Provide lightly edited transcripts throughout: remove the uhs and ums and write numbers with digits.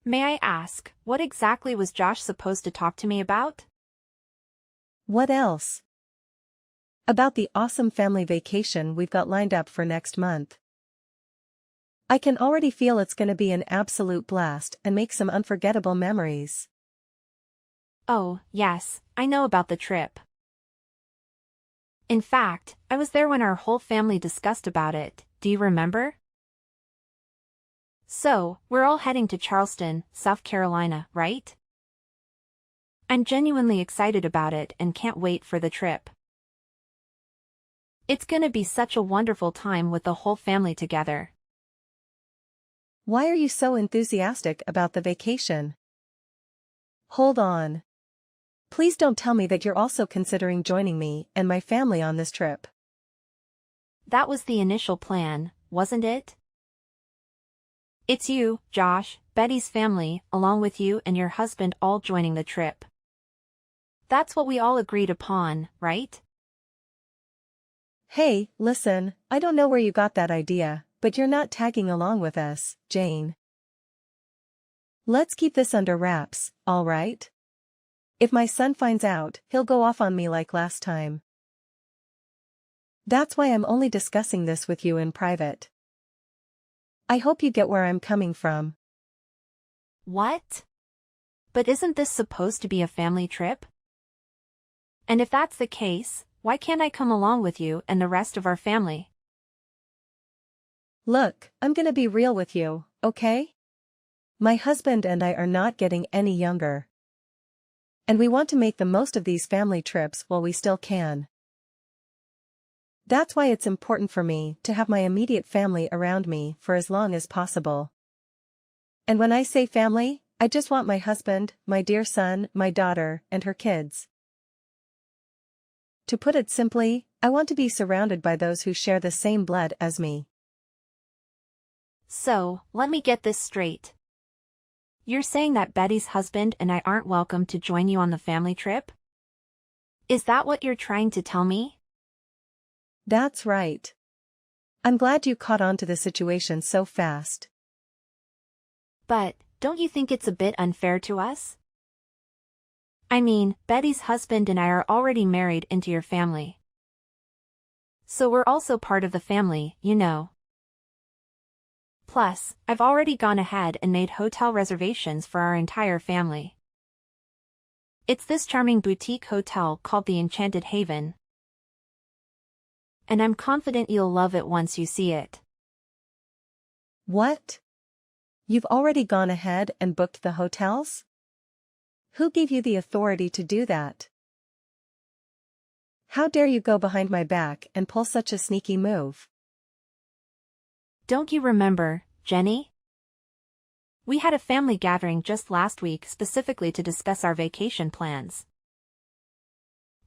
May I ask, what exactly was Josh supposed to talk to me about? What else? About the awesome family vacation we've got lined up for next month. I can already feel it's gonna be an absolute blast and make some unforgettable memories. Oh, yes, I know about the trip. In fact, I was there when our whole family discussed about it, do you remember? So, we're all heading to Charleston, South Carolina, right? I'm genuinely excited about it and can't wait for the trip. It's gonna be such a wonderful time with the whole family together. Why are you so enthusiastic about the vacation? Hold on. Please don't tell me that you're also considering joining me and my family on this trip. That was the initial plan, wasn't it? It's you, Josh, Betty's family, along with you and your husband all joining the trip. That's what we all agreed upon, right? Hey, listen, I don't know where you got that idea, but you're not tagging along with us, Jane. Let's keep this under wraps, all right? If my son finds out, he'll go off on me like last time. That's why I'm only discussing this with you in private. I hope you get where I'm coming from. What? But isn't this supposed to be a family trip? And if that's the case, why can't I come along with you and the rest of our family? Look, I'm gonna be real with you, okay? My husband and I are not getting any younger. And we want to make the most of these family trips while we still can. That's why it's important for me to have my immediate family around me for as long as possible. And when I say family, I just want my husband, my dear son, my daughter, and her kids. To put it simply, I want to be surrounded by those who share the same blood as me. So, let me get this straight. You're saying that Betty's husband and I aren't welcome to join you on the family trip? Is that what you're trying to tell me? That's right. I'm glad you caught on to the situation so fast. But, don't you think it's a bit unfair to us? I mean, Betty's husband and I are already married into your family. So we're also part of the family, you know. Plus, I've already gone ahead and made hotel reservations for our entire family. It's this charming boutique hotel called the Enchanted Haven. And I'm confident you'll love it once you see it. What? You've already gone ahead and booked the hotels? Who gave you the authority to do that? How dare you go behind my back and pull such a sneaky move? Don't you remember, Jenny? We had a family gathering just last week specifically to discuss our vacation plans.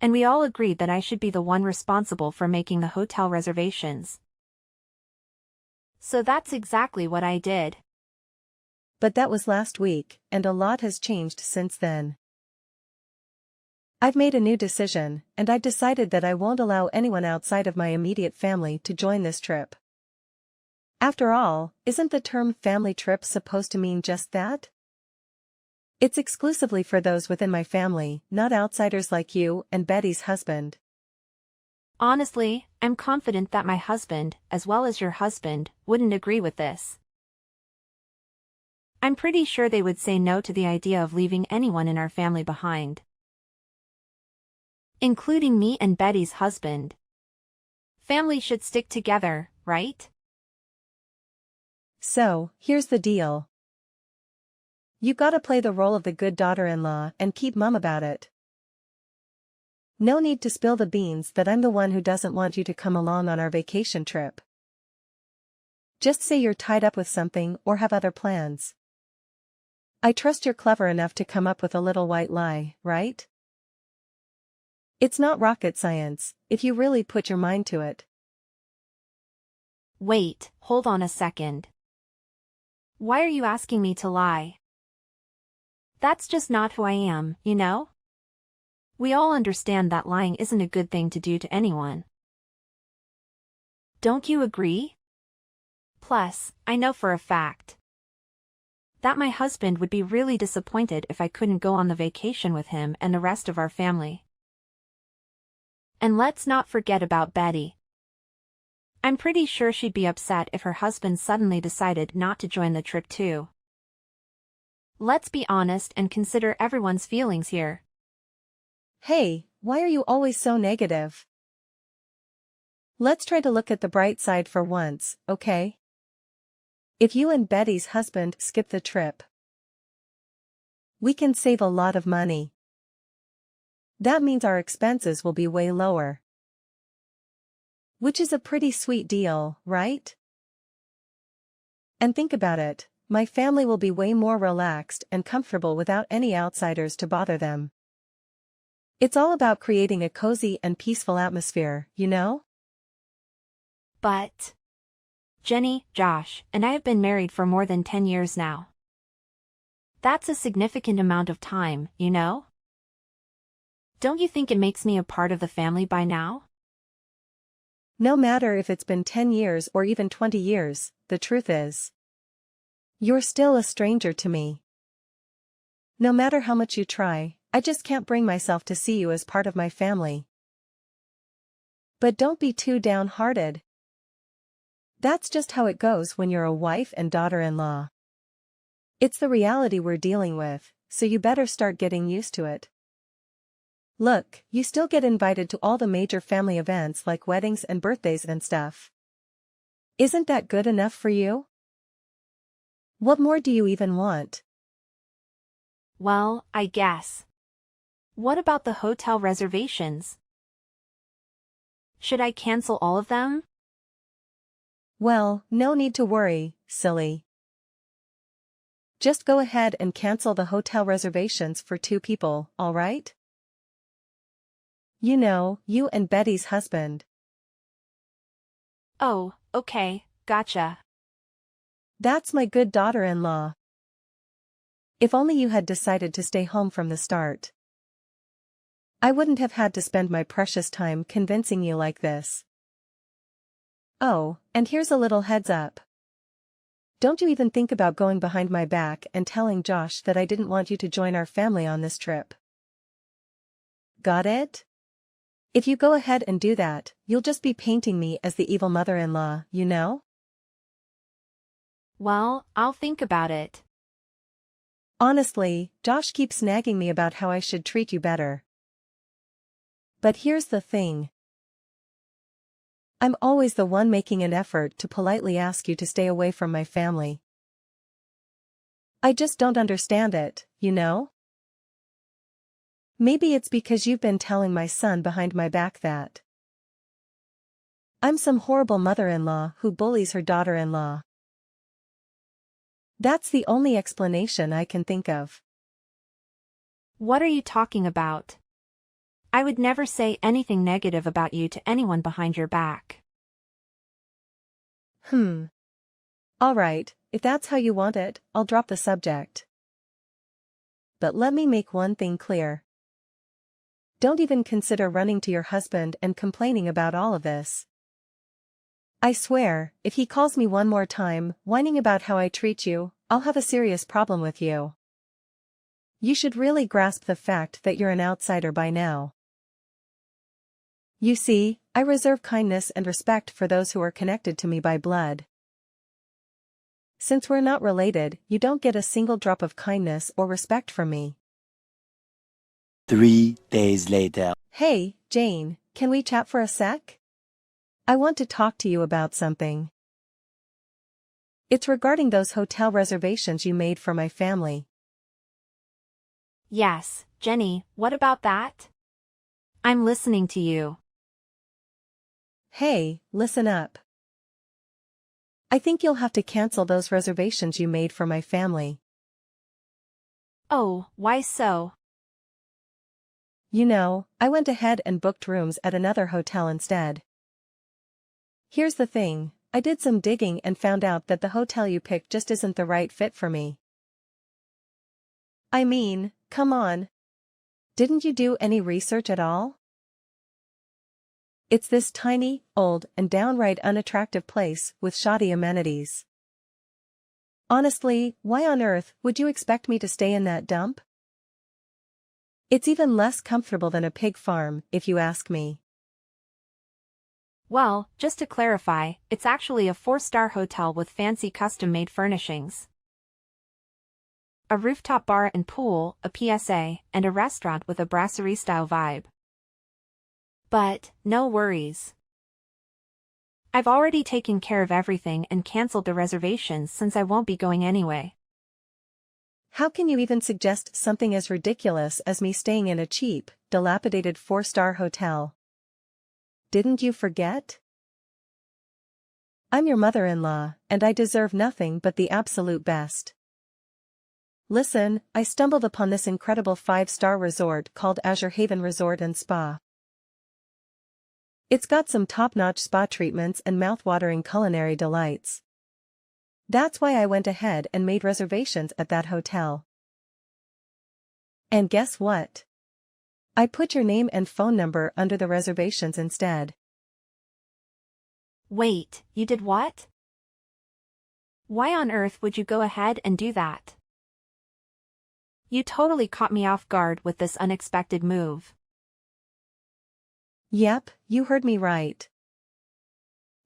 And we all agreed that I should be the one responsible for making the hotel reservations. So that's exactly what I did. But that was last week, and a lot has changed since then. I've made a new decision, and I've decided that I won't allow anyone outside of my immediate family to join this trip. After all, isn't the term family trip supposed to mean just that? It's exclusively for those within my family, not outsiders like you and Betty's husband. Honestly, I'm confident that my husband, as well as your husband, wouldn't agree with this. I'm pretty sure they would say no to the idea of leaving anyone in our family behind. Including me and Betty's husband. Family should stick together, right? So, here's the deal. You gotta play the role of the good daughter-in-law and keep mum about it. No need to spill the beans that I'm the one who doesn't want you to come along on our vacation trip. Just say you're tied up with something or have other plans. I trust you're clever enough to come up with a little white lie, right? It's not rocket science, if you really put your mind to it. Wait, hold on a second. Why are you asking me to lie? That's just not who I am, you know? We all understand that lying isn't a good thing to do to anyone. Don't you agree? Plus, I know for a fact that my husband would be really disappointed if I couldn't go on the vacation with him and the rest of our family. And let's not forget about Betty. I'm pretty sure she'd be upset if her husband suddenly decided not to join the trip too. Let's be honest and consider everyone's feelings here. Hey, why are you always so negative? Let's try to look at the bright side for once, okay? If you and Betty's husband skip the trip, we can save a lot of money. That means our expenses will be way lower. Which is a pretty sweet deal, right? And think about it, my family will be way more relaxed and comfortable without any outsiders to bother them. It's all about creating a cozy and peaceful atmosphere, you know? But Jenny, Josh, and I have been married for more than 10 years now. That's a significant amount of time, you know? Don't you think it makes me a part of the family by now? No matter if it's been 10 years or even 20 years, the truth is, you're still a stranger to me. No matter how much you try, I just can't bring myself to see you as part of my family. But don't be too downhearted. That's just how it goes when you're a wife and daughter-in-law. It's the reality we're dealing with, so you better start getting used to it. Look, you still get invited to all the major family events like weddings and birthdays and stuff. Isn't that good enough for you? What more do you even want? Well, I guess. What about the hotel reservations? Should I cancel all of them? Well, no need to worry, silly. Just go ahead and cancel the hotel reservations for 2 people, all right? You know, you and Betty's husband. Oh, okay, gotcha. That's my good daughter-in-law. If only you had decided to stay home from the start. I wouldn't have had to spend my precious time convincing you like this. Oh, and here's a little heads up. Don't you even think about going behind my back and telling Josh that I didn't want you to join our family on this trip. Got it? If you go ahead and do that, you'll just be painting me as the evil mother-in-law, you know? Well, I'll think about it. Honestly, Josh keeps nagging me about how I should treat you better. But here's the thing. I'm always the one making an effort to politely ask you to stay away from my family. I just don't understand it, you know? Maybe it's because you've been telling my son behind my back that I'm some horrible mother-in-law who bullies her daughter-in-law. That's the only explanation I can think of. What are you talking about? I would never say anything negative about you to anyone behind your back. All right, if that's how you want it, I'll drop the subject. But let me make one thing clear. Don't even consider running to your husband and complaining about all of this. I swear, if he calls me one more time, whining about how I treat you, I'll have a serious problem with you. You should really grasp the fact that you're an outsider by now. You see, I reserve kindness and respect for those who are connected to me by blood. Since we're not related, you don't get a single drop of kindness or respect from me. 3 days later. Hey, Jane, can we chat for a sec? I want to talk to you about something. It's regarding those hotel reservations you made for my family. Yes, Jenny, what about that? I'm listening to you. Hey, listen up. I think you'll have to cancel those reservations you made for my family. Oh, why so? You know, I went ahead and booked rooms at another hotel instead. Here's the thing, I did some digging and found out that the hotel you picked just isn't the right fit for me. I mean, come on. Didn't you do any research at all? It's this tiny, old, and downright unattractive place with shoddy amenities. Honestly, why on earth would you expect me to stay in that dump? It's even less comfortable than a pig farm, if you ask me. Well, just to clarify, it's actually a 4-star hotel with fancy custom-made furnishings. A rooftop bar and pool, a PSA, and a restaurant with a brasserie-style vibe. But, no worries. I've already taken care of everything and cancelled the reservations since I won't be going anyway. How can you even suggest something as ridiculous as me staying in a cheap, dilapidated 4-star hotel? Didn't you forget? I'm your mother-in-law, and I deserve nothing but the absolute best. Listen, I stumbled upon this incredible 5-star resort called Azure Haven Resort and Spa. It's got some top-notch spa treatments and mouth-watering culinary delights. That's why I went ahead and made reservations at that hotel. And guess what? I put your name and phone number under the reservations instead. Wait, you did what? Why on earth would you go ahead and do that? You totally caught me off guard with this unexpected move. Yep, you heard me right.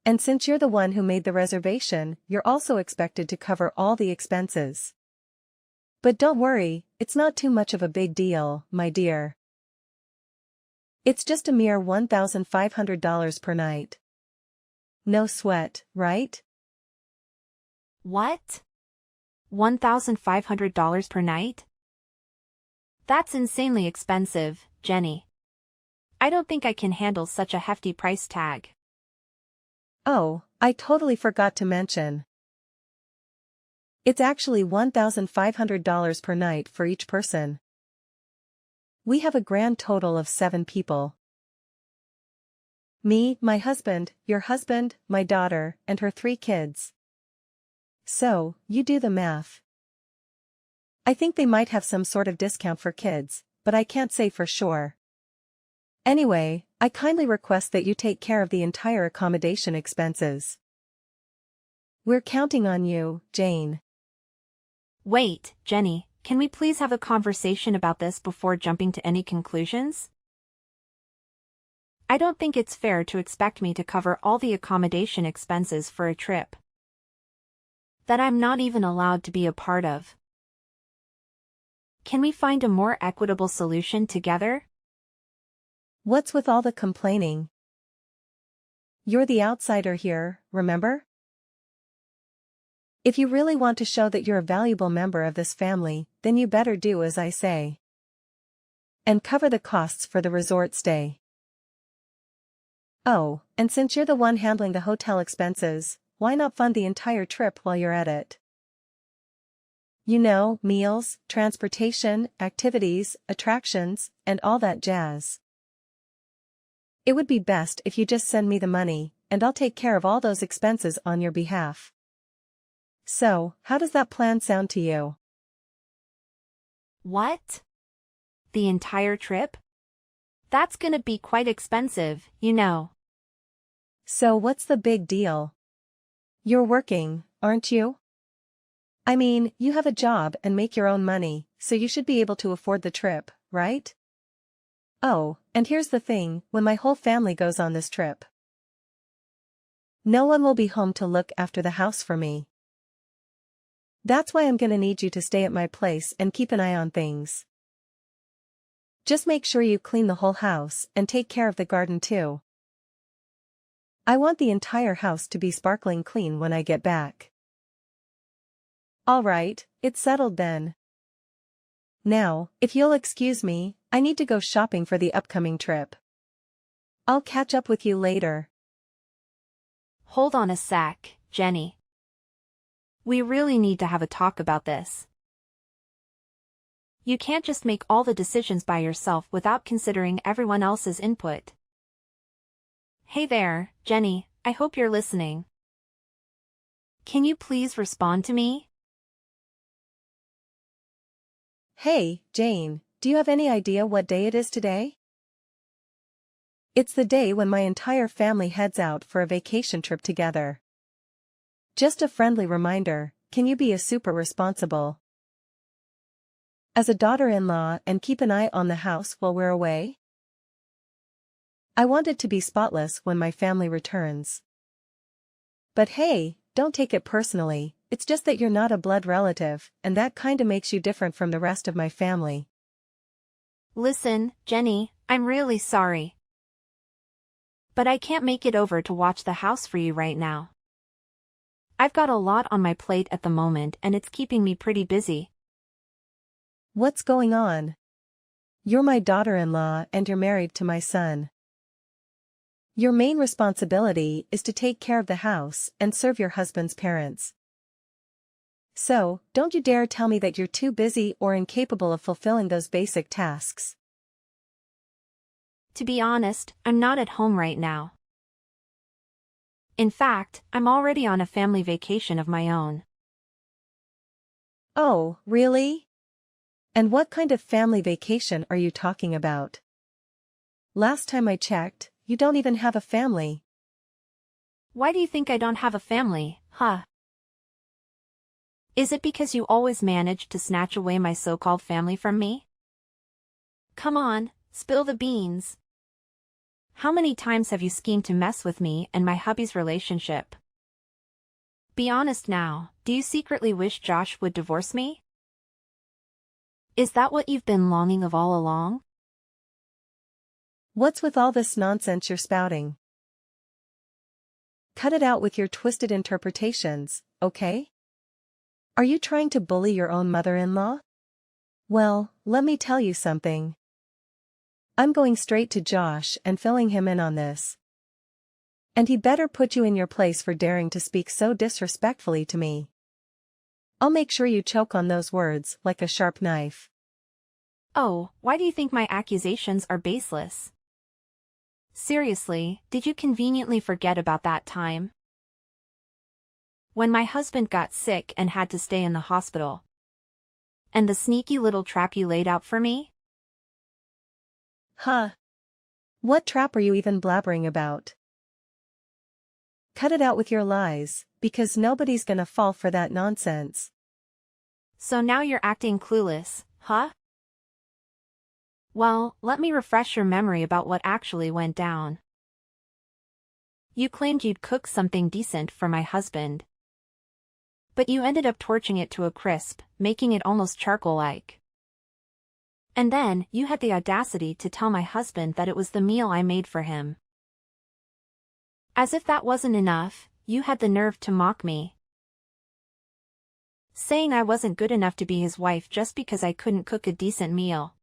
And since you're the one who made the reservation, you're also expected to cover all the expenses. But don't worry, it's not too much of a big deal, my dear. It's just a mere $1,500 per night. No sweat, right? What? $1,500 per night? That's insanely expensive, Jenny. I don't think I can handle such a hefty price tag. Oh, I totally forgot to mention. It's actually $1,500 per night for each person. We have a grand total of 7 people. Me, my husband, your husband, my daughter, and her 3 kids. So, you do the math. I think they might have some sort of discount for kids, but I can't say for sure. Anyway, I kindly request that you take care of the entire accommodation expenses. We're counting on you, Jane. Wait, Jenny, can we please have a conversation about this before jumping to any conclusions? I don't think it's fair to expect me to cover all the accommodation expenses for a trip that I'm not even allowed to be a part of. Can we find a more equitable solution together? What's with all the complaining? You're the outsider here, remember? If you really want to show that you're a valuable member of this family, then you better do as I say. And cover the costs for the resort stay. Oh, and since you're the one handling the hotel expenses, why not fund the entire trip while you're at it? You know, meals, transportation, activities, attractions, and all that jazz. It would be best if you just send me the money, and I'll take care of all those expenses on your behalf. So, how does that plan sound to you? What? The entire trip? That's gonna be quite expensive, you know. So what's the big deal? You're working, aren't you? I mean, you have a job and make your own money, so you should be able to afford the trip, right? Oh, and here's the thing, when my whole family goes on this trip, no one will be home to look after the house for me. That's why I'm gonna need you to stay at my place and keep an eye on things. Just make sure you clean the whole house and take care of the garden too. I want the entire house to be sparkling clean when I get back. Alright, it's settled then. Now, if you'll excuse me, I need to go shopping for the upcoming trip. I'll catch up with you later. Hold on a sec, Jenny. We really need to have a talk about this. You can't just make all the decisions by yourself without considering everyone else's input. Hey there, Jenny, I hope you're listening. Can you please respond to me? Hey, Jane, do you have any idea what day it is today? It's the day when my entire family heads out for a vacation trip together. Just a friendly reminder, can you be a super responsible as a daughter-in-law and keep an eye on the house while we're away? I want it to be spotless when my family returns. But hey, don't take it personally, it's just that you're not a blood relative, and that kinda makes you different from the rest of my family. Listen, Jenny, I'm really sorry. But I can't make it over to watch the house for you right now. I've got a lot on my plate at the moment and it's keeping me pretty busy. What's going on? You're my daughter-in-law and you're married to my son. Your main responsibility is to take care of the house and serve your husband's parents. So, don't you dare tell me that you're too busy or incapable of fulfilling those basic tasks. To be honest, I'm not at home right now. In fact, I'm already on a family vacation of my own. Oh, really? And what kind of family vacation are you talking about? Last time I checked, you don't even have a family. Why do you think I don't have a family, huh? Is it because you always manage to snatch away my so-called family from me? Come on, spill the beans. How many times have you schemed to mess with me and my hubby's relationship? Be honest now, do you secretly wish Josh would divorce me? Is that what you've been longing of all along? What's with all this nonsense you're spouting? Cut it out with your twisted interpretations, okay? Are you trying to bully your own mother-in-law? Well, let me tell you something. I'm going straight to Josh and filling him in on this. And he better put you in your place for daring to speak so disrespectfully to me. I'll make sure you choke on those words like a sharp knife. Oh, why do you think my accusations are baseless? Seriously, did you conveniently forget about that time? When my husband got sick and had to stay in the hospital. And the sneaky little trap you laid out for me? Huh? What trap are you even blabbering about? Cut it out with your lies, because nobody's gonna fall for that nonsense. So now you're acting clueless, huh? Well, let me refresh your memory about what actually went down. You claimed you'd cook something decent for my husband. But you ended up torching it to a crisp, making it almost charcoal-like. And then, you had the audacity to tell my husband that it was the meal I made for him. As if that wasn't enough, you had the nerve to mock me. Saying I wasn't good enough to be his wife just because I couldn't cook a decent meal.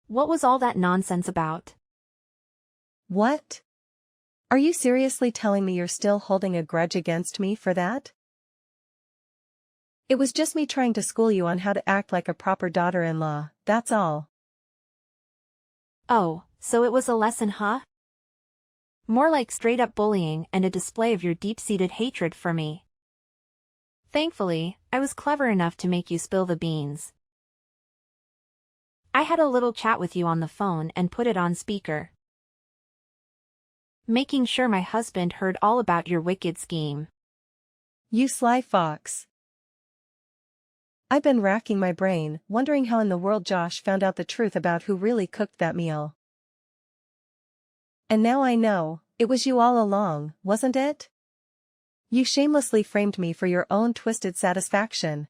What was all that nonsense about? What? Are you seriously telling me you're still holding a grudge against me for that? It was just me trying to school you on how to act like a proper daughter-in-law, that's all. Oh, so it was a lesson, huh? More like straight-up bullying and a display of your deep-seated hatred for me. Thankfully, I was clever enough to make you spill the beans. I had a little chat with you on the phone and put it on speaker, making sure my husband heard all about your wicked scheme. You sly fox. I've been racking my brain, wondering how in the world Josh found out the truth about who really cooked that meal. And now I know, it was you all along, wasn't it? You shamelessly framed me for your own twisted satisfaction.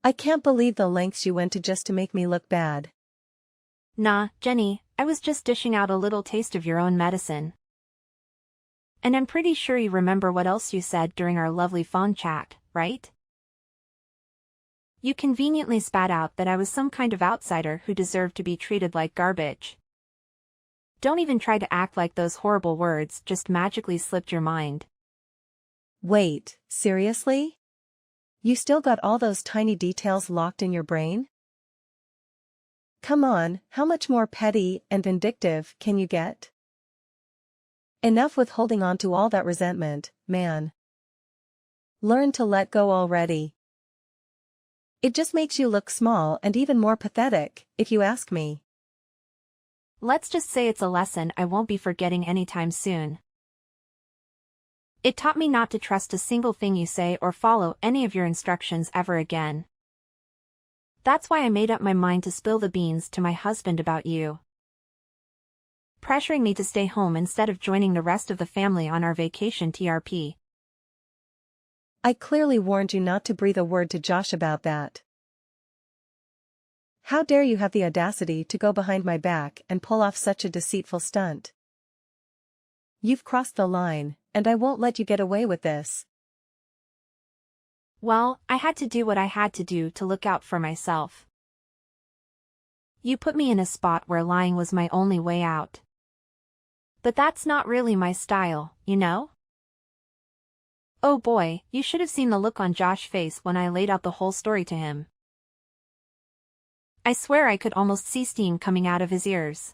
I can't believe the lengths you went to just to make me look bad. Nah, Jenny, I was just dishing out a little taste of your own medicine. And I'm pretty sure you remember what else you said during our lovely phone chat, right? You conveniently spat out that I was some kind of outsider who deserved to be treated like garbage. Don't even try to act like those horrible words just magically slipped your mind. Wait, seriously? You still got all those tiny details locked in your brain? Come on, how much more petty and vindictive can you get? Enough with holding on to all that resentment, man. Learn to let go already. It just makes you look small and even more pathetic, if you ask me. Let's just say it's a lesson I won't be forgetting anytime soon. It taught me not to trust a single thing you say or follow any of your instructions ever again. That's why I made up my mind to spill the beans to my husband about you, pressuring me to stay home instead of joining the rest of the family on our vacation TRP. I clearly warned you not to breathe a word to Josh about that. How dare you have the audacity to go behind my back and pull off such a deceitful stunt? You've crossed the line, and I won't let you get away with this. Well, I had to do what I had to do to look out for myself. You put me in a spot where lying was my only way out. But that's not really my style, you know? Oh boy, you should have seen the look on Josh's face when I laid out the whole story to him. I swear I could almost see steam coming out of his ears.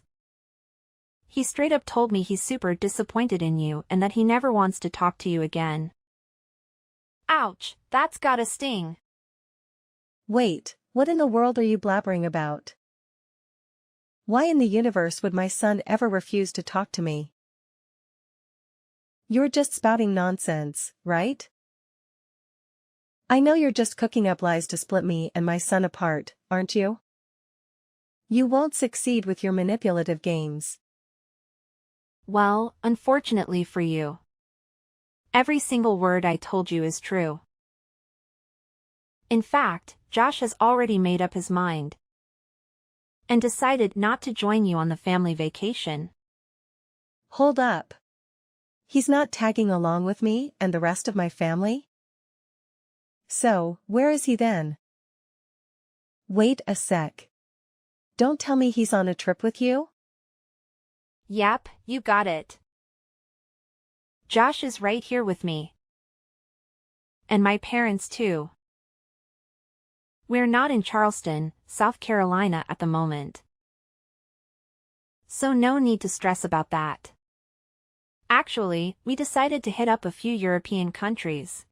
He straight up told me he's super disappointed in you and that he never wants to talk to you again. Ouch, that's gotta sting. Wait, what in the world are you blabbering about? Why in the universe would my son ever refuse to talk to me? You're just spouting nonsense, right? I know you're just cooking up lies to split me and my son apart, aren't you? You won't succeed with your manipulative games. Well, unfortunately for you, every single word I told you is true. In fact, Josh has already made up his mind and decided not to join you on the family vacation. Hold up. He's not tagging along with me and the rest of my family? So, where is he then? Wait a sec. Don't tell me he's on a trip with you? Yep, you got it. Josh is right here with me. And my parents too. We're not in Charleston, South Carolina at the moment. So no need to stress about that. Actually, we decided to hit up a few European countries,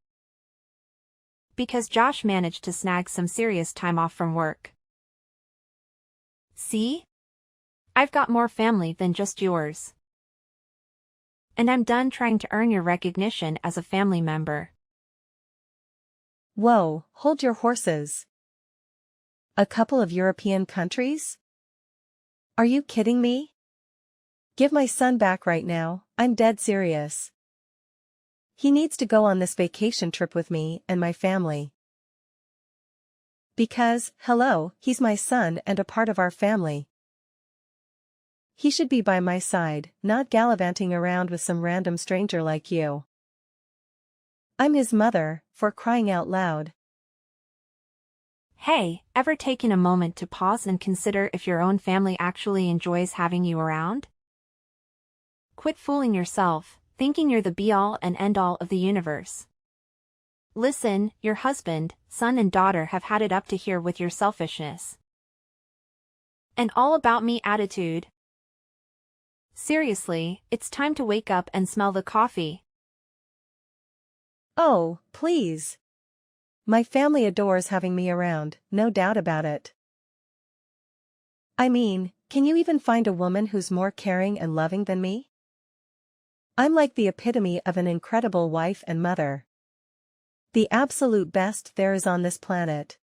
because Josh managed to snag some serious time off from work. See? I've got more family than just yours. And I'm done trying to earn your recognition as a family member. Whoa, hold your horses. A couple of European countries? Are you kidding me? Give my son back right now, I'm dead serious. He needs to go on this vacation trip with me and my family. Because, hello, he's my son and a part of our family. He should be by my side, not gallivanting around with some random stranger like you. I'm his mother, for crying out loud. Hey, ever taken a moment to pause and consider if your own family actually enjoys having you around? Quit fooling yourself, thinking you're the be-all and end-all of the universe. Listen, your husband, son and daughter have had it up to here with your selfishness and all about me attitude. Seriously, it's time to wake up and smell the coffee. Oh, please. My family adores having me around, no doubt about it. I mean, can you even find a woman who's more caring and loving than me? I'm like the epitome of an incredible wife and mother. The absolute best there is on this planet.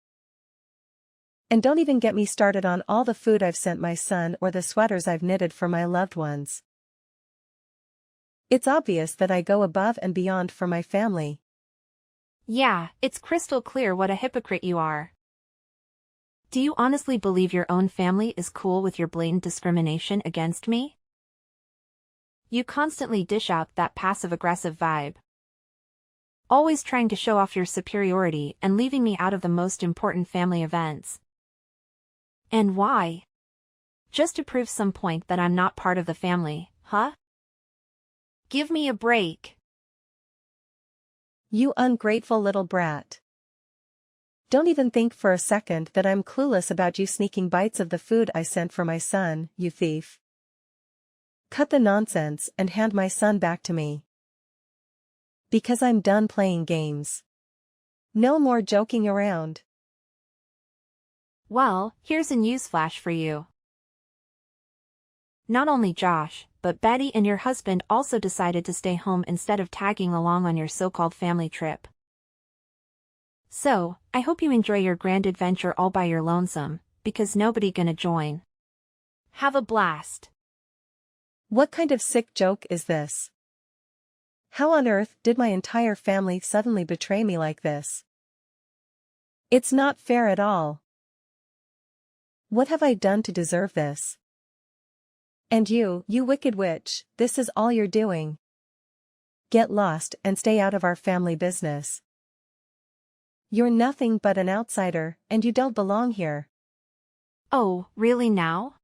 And don't even get me started on all the food I've sent my son or the sweaters I've knitted for my loved ones. It's obvious that I go above and beyond for my family. Yeah, it's crystal clear what a hypocrite you are. Do you honestly believe your own family is cool with your blatant discrimination against me? You constantly dish out that passive-aggressive vibe, always trying to show off your superiority and leaving me out of the most important family events. And why? Just to prove some point that I'm not part of the family, huh? Give me a break. You ungrateful little brat. Don't even think for a second that I'm clueless about you sneaking bites of the food I sent for my son, you thief. Cut the nonsense and hand my son back to me. Because I'm done playing games. No more joking around. Well, here's a newsflash for you. Not only Josh, but Betty and your husband also decided to stay home instead of tagging along on your so-called family trip. So, I hope you enjoy your grand adventure all by your lonesome, because nobody gonna join. Have a blast. What kind of sick joke is this? How on earth did my entire family suddenly betray me like this? It's not fair at all. What have I done to deserve this? And you wicked witch, this is all you're doing. Get lost and stay out of our family business. You're nothing but an outsider, and you don't belong here. Oh, really now?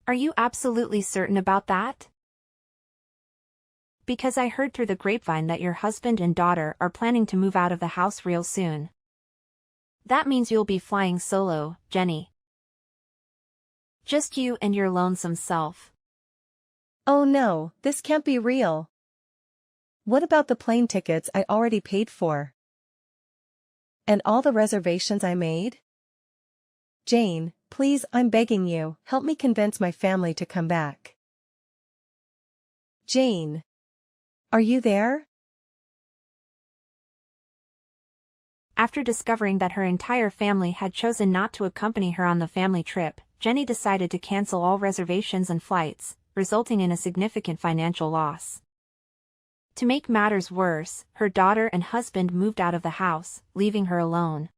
Are you absolutely certain about that? Because I heard through the grapevine that your husband and daughter are planning to move out of the house real soon. That means you'll be flying solo, Jenny. Just you and your lonesome self. Oh no, this can't be real. What about the plane tickets I already paid for? And all the reservations I made? Jane, please, I'm begging you, help me convince my family to come back. Jane. Are you there? After discovering that her entire family had chosen not to accompany her on the family trip, Jenny decided to cancel all reservations and flights, resulting in a significant financial loss. To make matters worse, her daughter and husband moved out of the house, leaving her alone.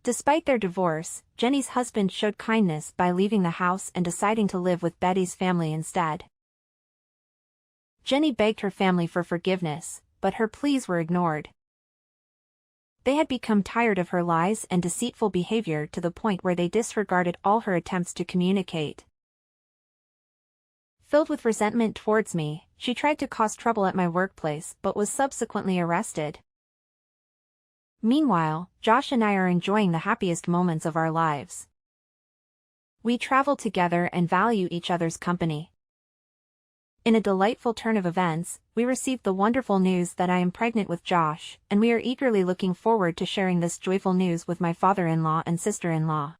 Despite their divorce, Jenny's husband showed kindness by leaving the house and deciding to live with Betty's family instead. Jenny begged her family for forgiveness, but her pleas were ignored. They had become tired of her lies and deceitful behavior to the point where they disregarded all her attempts to communicate. Filled with resentment towards me, she tried to cause trouble at my workplace but was subsequently arrested. Meanwhile, Josh and I are enjoying the happiest moments of our lives. We travel together and value each other's company. In a delightful turn of events, we received the wonderful news that I am pregnant with Josh, and we are eagerly looking forward to sharing this joyful news with my father-in-law and sister-in-law.